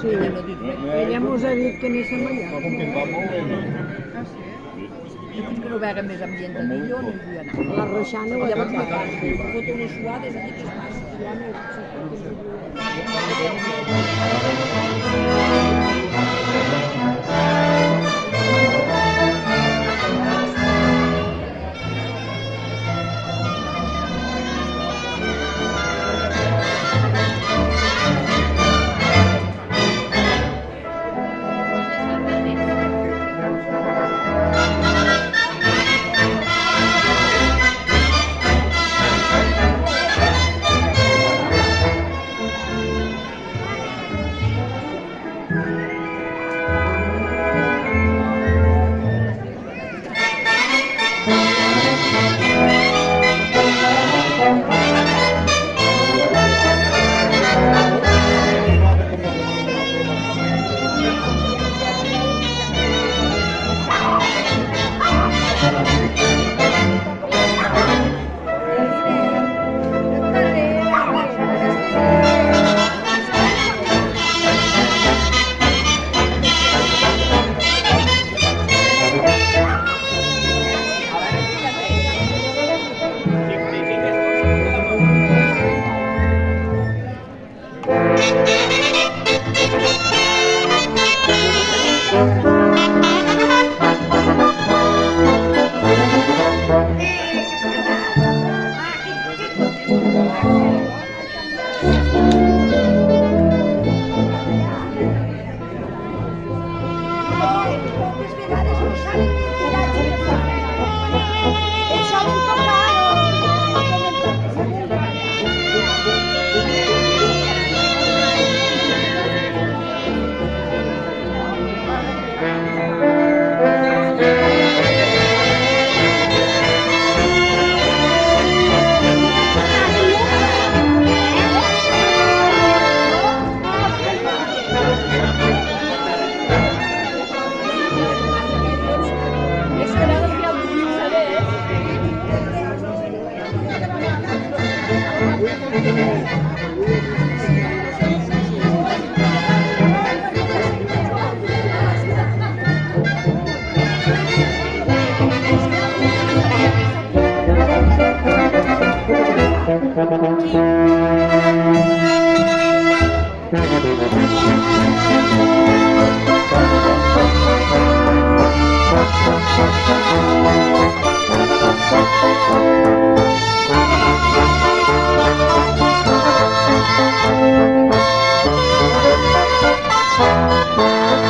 Sí, Ella no diu res. ella mos ha dit que anéssim allà. Com que va molt bé. Ah, sí? Jo fins que no veia més ambient de vi, jo no hi vull anar. La Roxana ho ha Llavors dit. me canso, foto unes suades allí que es passa. Moltes vegades no saben l'oratge que fa. Ells saben tocar, no tenen prou saber. Esperava que algú ho sabés. Thank you.